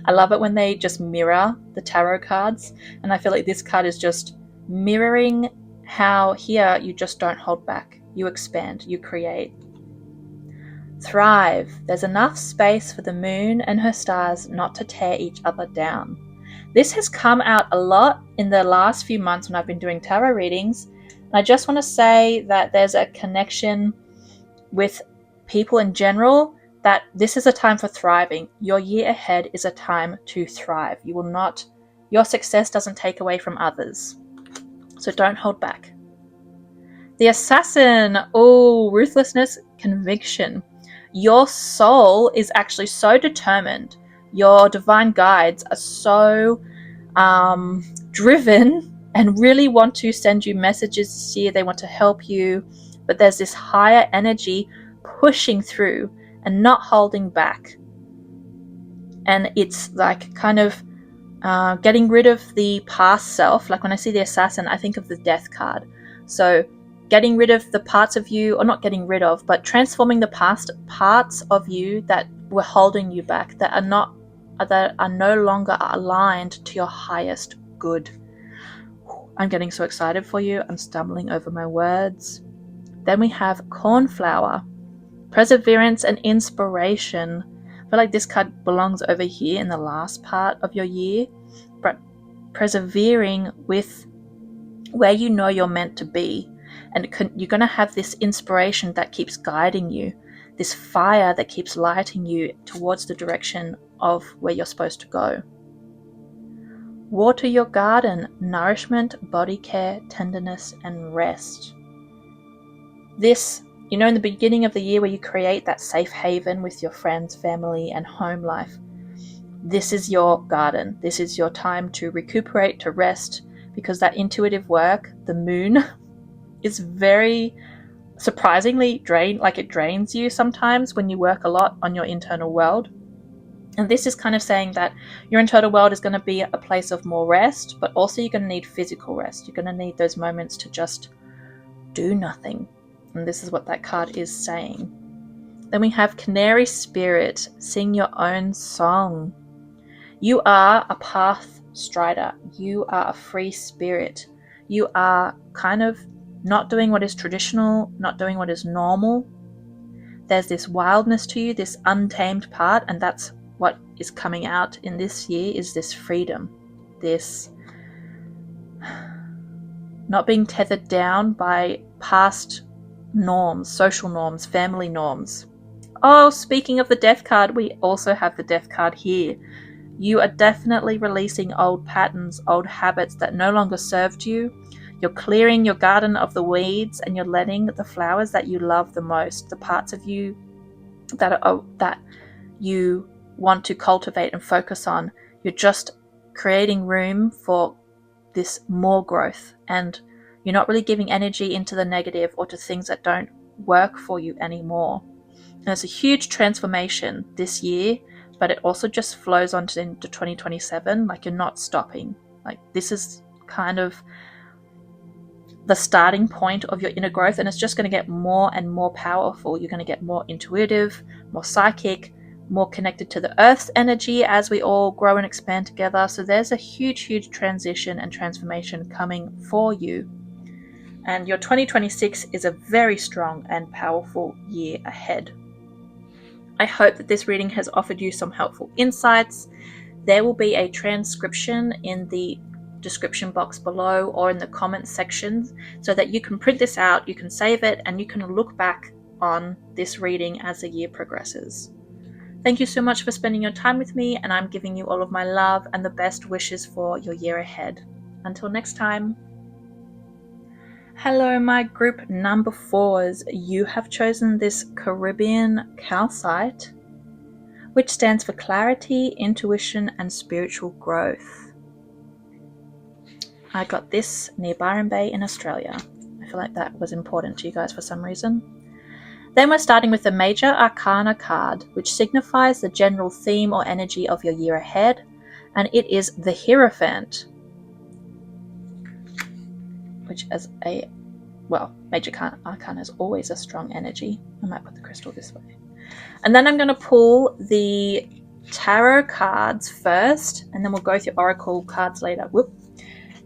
I love it when they just mirror the tarot cards, and I feel like this card is just mirroring how here you just don't hold back, you expand, you create. Thrive. There's enough space for the moon and her stars not to tear each other down. This has come out a lot in the last few months when I've been doing tarot readings, and I just want to say that there's a connection with people in general, that this is a time for thriving. Your year ahead is a time to thrive. Your success doesn't take away from others. So don't hold back. The Assassin. Oh, ruthlessness, conviction. Your soul is actually so determined. Your divine guides are so driven and really want to send you messages this year. They want to help you, but there's this higher energy pushing through and not holding back. And it's like kind of getting rid of the past self. Like when I see the Assassin, I think of the Death card. So getting rid of the parts of you, or not getting rid of, but transforming the past parts of you that were holding you back, that are no longer aligned to your highest good. I'm getting so excited for you. I'm stumbling over my words. Then we have Cornflower. Perseverance and inspiration. I feel like this card belongs over here in the last part of your year, but persevering with where you know you're meant to be, and you're going to have this inspiration that keeps guiding you, this fire that keeps lighting you towards the direction of where you're supposed to go. Water your garden, nourishment, body care, tenderness, and rest. This, in the beginning of the year where you create that safe haven with your friends, family, and home life, this is your garden. This is your time to recuperate, to rest, because that intuitive work, the moon, is very surprisingly it drains you sometimes when you work a lot on your internal world. And this is kind of saying that your internal world is going to be a place of more rest, but also you're going to need physical rest. You're going to need those moments to just do nothing. And this is what that card is saying. Then we have Canary Spirit, sing your own song. You are a path strider. You are a free spirit. You are kind of not doing what is traditional, not doing what is normal. There's this wildness to you, this untamed part, and that's what is coming out in this year, is this freedom, this not being tethered down by past norms, social norms, family norms. Oh, speaking of the Death card, we also have the Death card here. You are definitely releasing old patterns, old habits that no longer served you. You're clearing your garden of the weeds, and you're letting the flowers that you love the most, the parts of you that you want to cultivate and focus on, you're just creating room for this more growth, and you're not really giving energy into the negative or to things that don't work for you anymore. And it's a huge transformation this year, but it also just flows on into 2027. Like, you're not stopping. Like, this is kind of the starting point of your inner growth, and it's just going to get more and more powerful. You're going to get more intuitive, more psychic, more connected to the earth's energy as we all grow and expand together. So there's a huge transition and transformation coming for you. And your 2026 is a very strong and powerful year ahead. I hope that this reading has offered you some helpful insights. There will be a transcription in the description box below or in the comments section so that you can print this out, you can save it, and you can look back on this reading as the year progresses. Thank you so much for spending your time with me, and I'm giving you all of my love and the best wishes for your year ahead. Until next time. Hello, my group number 4s. You have chosen this Caribbean calcite, which stands for clarity, intuition, and spiritual growth. I got this near Byron Bay in Australia. I feel like that was important to you guys for some reason. Then we're starting with the Major Arcana card, which signifies the general theme or energy of your year ahead, and it is the Hierophant, which is Major Arcana is always a strong energy. I might put the crystal this way. And then I'm going to pull the tarot cards first, and then we'll go through oracle cards later. Whoop,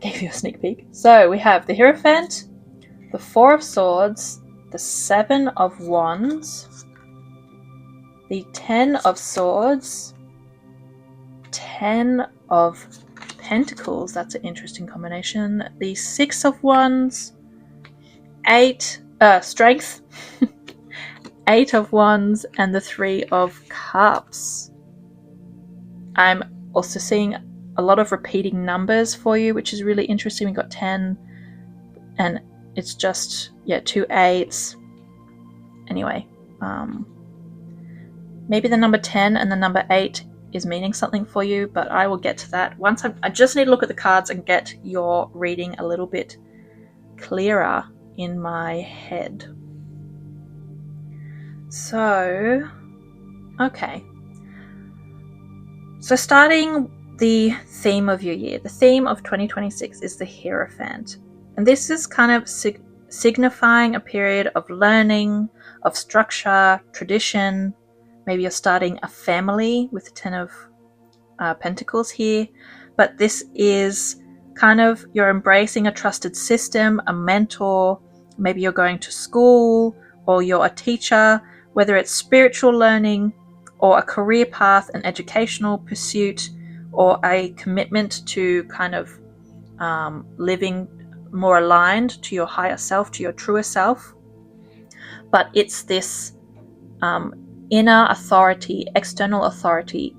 gave you a sneak peek. So we have the Hierophant, the Four of Swords, the Seven of Wands, the 10 of Swords, 10 of Pentacles, that's an interesting combination, the 6 of Wands, 8 Strength, 8 of Wands, and the 3 of Cups. I'm also seeing a lot of repeating numbers for you, which is really interesting. We got 10, and it's just 2 8s. Anyway, maybe the number 10 and the number 8 is meaning something for you, but I will get to that once. I just need to look at the cards and get your reading a little bit clearer in my head. So, okay. So starting the theme of your year, the theme of 2026 is the Hierophant. And this is kind of signifying a period of learning, of structure, tradition. Maybe you're starting a family with the 10 of Pentacles here. But this is kind of, you're embracing a trusted system, a mentor. Maybe you're going to school, or you're a teacher, whether it's spiritual learning or a career path, an educational pursuit, or a commitment to kind of living more aligned to your higher self, to your truer self. But it's this inner authority, external authority,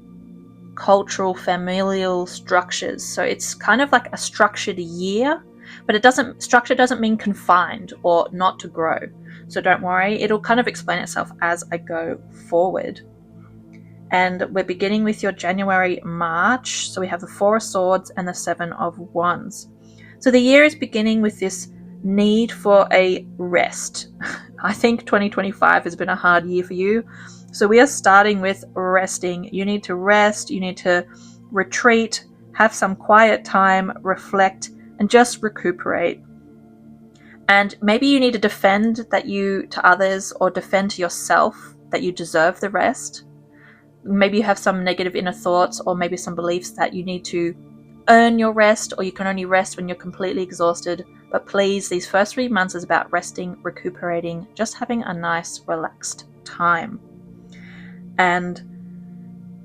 cultural, familial structures. So it's kind of like a structured year, but structure doesn't mean confined or not to grow. So don't worry, it'll kind of explain itself as I go forward. And we're beginning with your January, March. So we have the Four of Swords and the Seven of Wands. So the year is beginning with this need for a rest. I think 2025 has been a hard year for you. So we are starting with resting. You need to rest, you need to retreat, have some quiet time, reflect, and just recuperate. And maybe you need to defend that you to others, or defend to yourself that you deserve the rest. Maybe you have some negative inner thoughts, or maybe some beliefs that you need to earn your rest, or you can only rest when you're completely exhausted. But please, these first 3 months is about resting, recuperating, just having a nice, relaxed time. And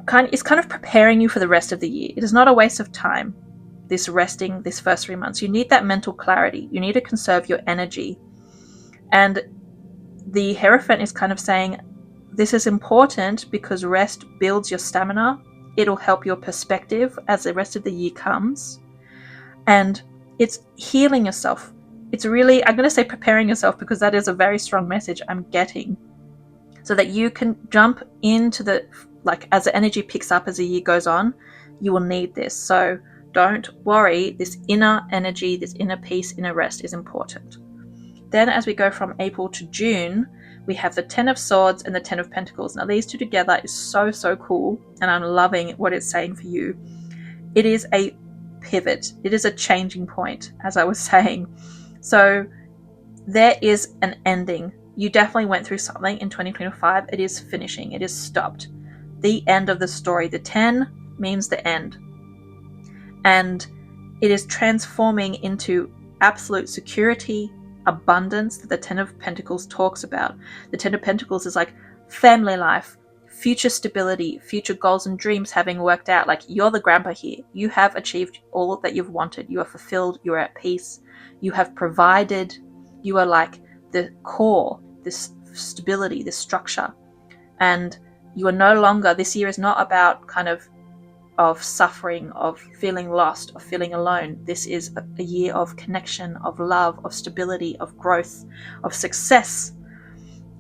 it's kind of preparing you for the rest of the year. It is not a waste of time, this resting, this first 3 months. You need that mental clarity. You need to conserve your energy. And the Hierophant is kind of saying, this is important because rest builds your stamina. It'll help your perspective as the rest of the year comes. And it's healing yourself. It's really, I'm going to say preparing yourself, because that is a very strong message I'm getting. So that you can jump into the, like, as the energy picks up as the year goes on, you will need this. So don't worry, this inner energy, this inner peace, inner rest is important. Then as we go from April to June, we have the Ten of Swords and the Ten of Pentacles. Now these two together is so, so cool, and I'm loving what it's saying for you. It is a pivot. It is a changing point, as I was saying. So there is an ending. You definitely went through something in 2025. It is finishing. It is stopped. The end of the story. The 10 means the end. And it is transforming into absolute security, abundance that the Ten of Pentacles talks about. The Ten of Pentacles is like family life, future stability, future goals and dreams having worked out. Like, you're the grandpa here. You have achieved all that you've wanted. You are fulfilled. You are at peace. You have provided. You are like the core, this stability, this structure. And you are no longer, this year is not about kind of suffering, of feeling lost, of feeling alone. This is a year of connection, of love, of stability, of growth, of success.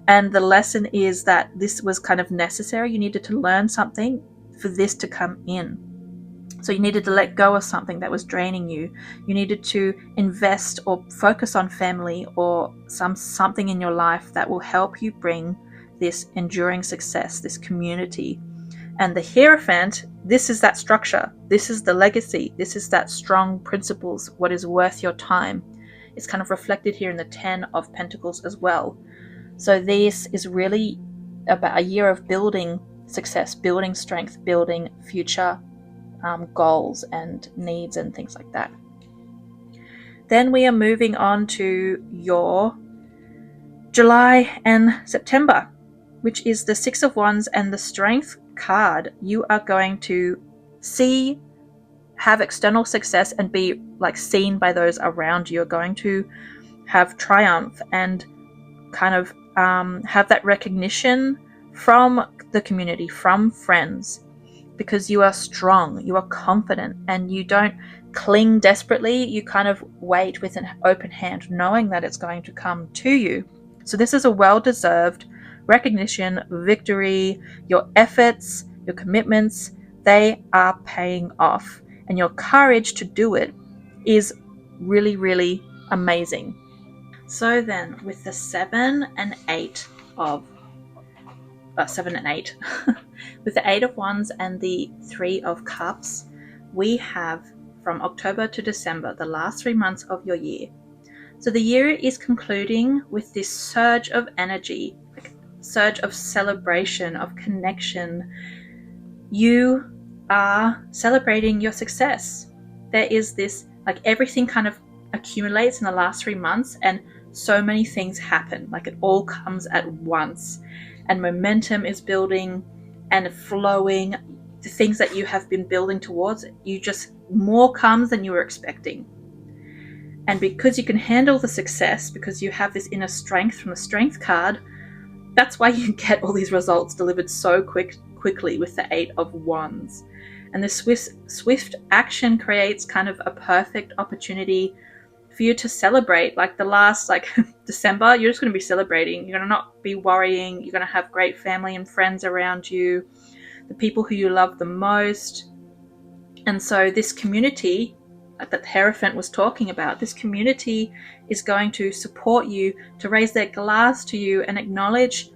And the lesson is that this was kind of necessary. You needed to learn something for this to come in. So you needed to let go of something that was draining you. You needed to invest or focus on family or something in your life that will help you bring this enduring success, this community. And the Hierophant, this is that structure. This is the legacy. This is that strong principles, what is worth your time. It's kind of reflected here in the Ten of Pentacles as well. So this is really about a year of building success, building strength, building future goals and needs and things like that. Then we are moving on to your July and September, which is the Six of Wands and the Strength card. You are going to have external success and be like seen by those around you. You're going to have triumph and kind of have that recognition from the community, from friends, because you are strong, you are confident, and you don't cling desperately. You kind of wait with an open hand, knowing that it's going to come to you. So this is a well-deserved recognition, victory. Your efforts, your commitments, they are paying off, and your courage to do it is really, really amazing. So then with the 7 and 8 with the 8 of Wands and the 3 of Cups, we have from October to December, the last 3 months of your year. So the year is concluding with this surge of energy, surge of celebration, of connection. You are celebrating your success. There is this, like, everything kind of accumulates in the last 3 months, and so many things happen. Like, it all comes at once, and momentum is building and flowing. The things that you have been building towards, more comes than you were expecting. And because you can handle the success, because you have this inner strength from the Strength card, That's why you get all these results delivered so quickly with the 8 of Wands. And the swift action creates kind of a perfect opportunity for you to celebrate. Like the last December, you're just going to be celebrating. You're going to not be worrying. You're going to have great family and friends around you, the people who you love the most. And so this community that the Hierophant was talking about, this community is going to support you, to raise their glass to you and acknowledge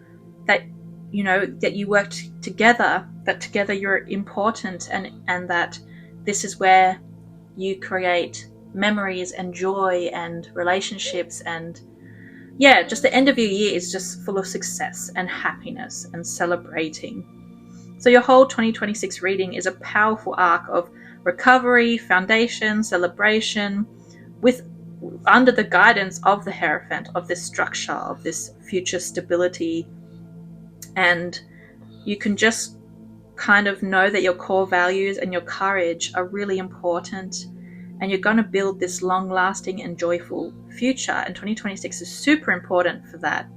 that, you know, that you worked together, that together you're important, and that this is where you create memories and joy and relationships. And yeah, just the end of your year is just full of success and happiness and celebrating. So your whole 2026 reading is a powerful arc of recovery, foundation, celebration, with under the guidance of the Hierophant, of this structure, of this future stability. And you can just kind of know that your core values and your courage are really important, and you're going to build this long-lasting and joyful future, and 2026 is super important for that.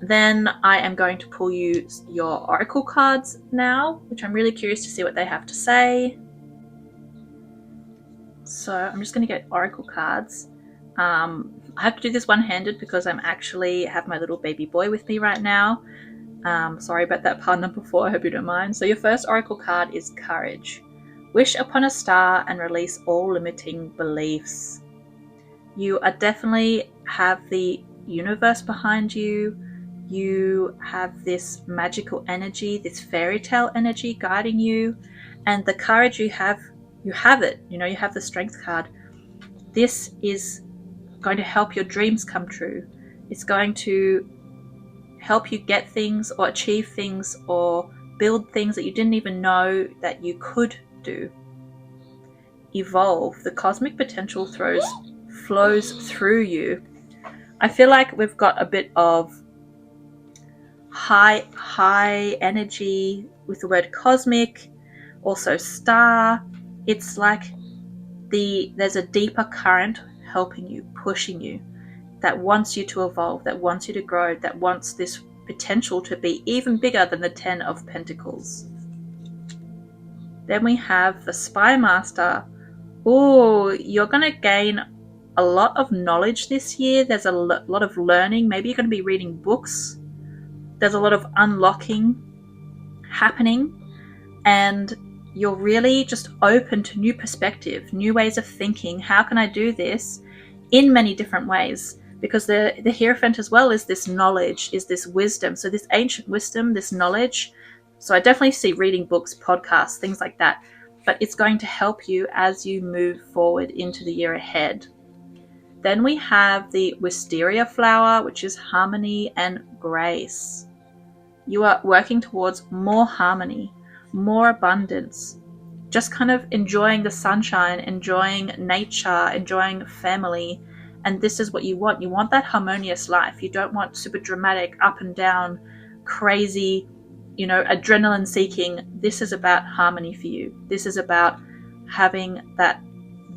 Then I am going to pull you your oracle cards now, which I'm really curious to see what they have to say. So I'm just going to get oracle cards. I have to do this one-handed because I'm actually have my little baby boy with me right now. Sorry about that part number 4, I hope you don't mind. So your first oracle card is Courage. Wish upon a star and release all limiting beliefs. You are definitely have the universe behind you. You have this magical energy, this fairy tale energy guiding you. And the courage you have it. You know, you have the Strength card. This is going to help your dreams come true. It's going to help you get things or achieve things or build things that you didn't even know that you could do. Evolve. The cosmic potential flows through you. I feel like we've got a bit of high energy with the word cosmic, also star. It's like there's a deeper current helping you, pushing you, that wants you to evolve, that wants you to grow, that wants this potential to be even bigger than the 10 of Pentacles. Then we have the Spy Master. Oh, you're going to gain a lot of knowledge this year. There's a lot of learning. Maybe you're going to be reading books. There's a lot of unlocking happening, and you're really just open to new perspective, new ways of thinking. How can I do this in many different ways? Because the Hierophant as well is this knowledge, is this wisdom. So this ancient wisdom, this knowledge. So I definitely see reading books, podcasts, things like that. But it's going to help you as you move forward into the year ahead. Then we have the Wisteria flower, which is harmony and grace. You are working towards more harmony, more abundance, just kind of enjoying the sunshine, enjoying nature, enjoying family. And this is what you want. You want that harmonious life. You don't want super dramatic, up and down, crazy, adrenaline seeking. This is about harmony for you. This is about having that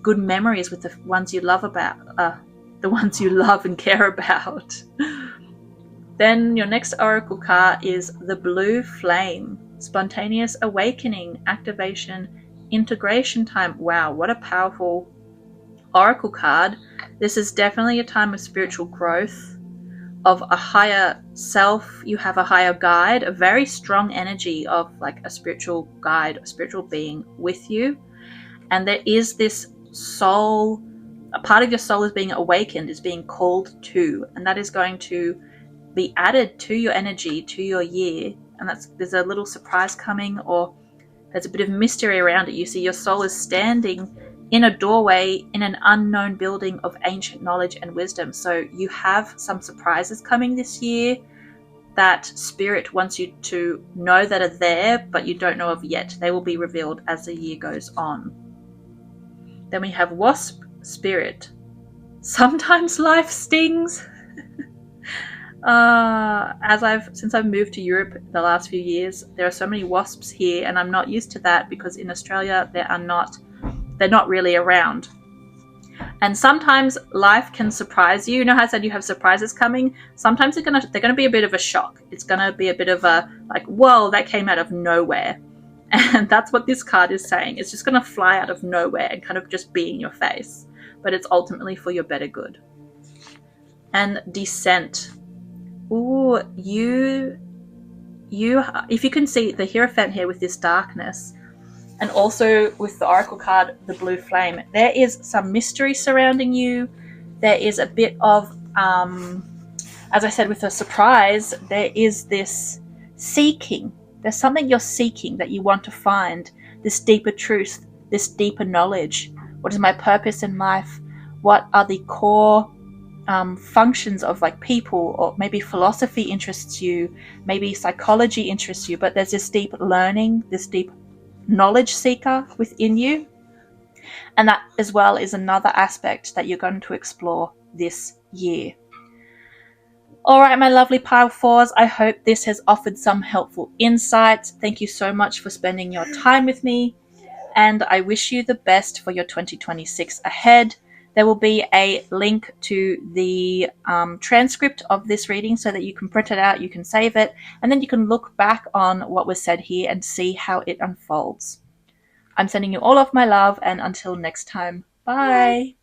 good memories with the ones you love the ones you love and care about. Then your next oracle card is the Blue Flame. Spontaneous awakening, activation, integration time. Wow, what a powerful oracle card. This is definitely a time of spiritual growth, of a higher self. You have a higher guide, a very strong energy of like a spiritual guide, a spiritual being with you. And there is this soul, a part of your soul is being awakened, is being called to, and that is going to be added to your energy, to your year. And there's a little surprise coming, or there's a bit of mystery around it. You see your soul is standing in a doorway in an unknown building of ancient knowledge and wisdom. So you have some surprises coming this year that spirit wants you to know that are there, but you don't know of yet. They will be revealed as the year goes on. Then we have Wasp Spirit. Sometimes life stings. Since I've moved to Europe the last few years, there are so many wasps here, and I'm not used to that because in Australia they're not really around. And sometimes life can surprise you. You know how I said you have surprises coming? Sometimes they're gonna be a bit of a shock. It's gonna be a bit of a like, whoa, that came out of nowhere. And that's what this card is saying. It's just gonna fly out of nowhere and kind of just be in your face. But it's ultimately for your better good. And descent. Ooh, you if you can see the Hierophant here with this darkness, and also with the Oracle card, the blue flame, there is some mystery surrounding you. There is a bit of, as I said with the surprise, there is this seeking. There's something you're seeking that you want to find, this deeper truth, this deeper knowledge. What is my purpose in life? What are the core functions of like people, or maybe philosophy interests you, maybe psychology interests you, but there's this deep learning, this deep knowledge seeker within you. And that as well is another aspect that you're going to explore this year. All right, my lovely pile fours, I hope this has offered some helpful insights. Thank you so much for spending your time with me, and I wish you the best for your 2026 ahead. There will be a link to the transcript of this reading so that you can print it out, you can save it, and then you can look back on what was said here and see how it unfolds. I'm sending you all of my love, and until next time, bye.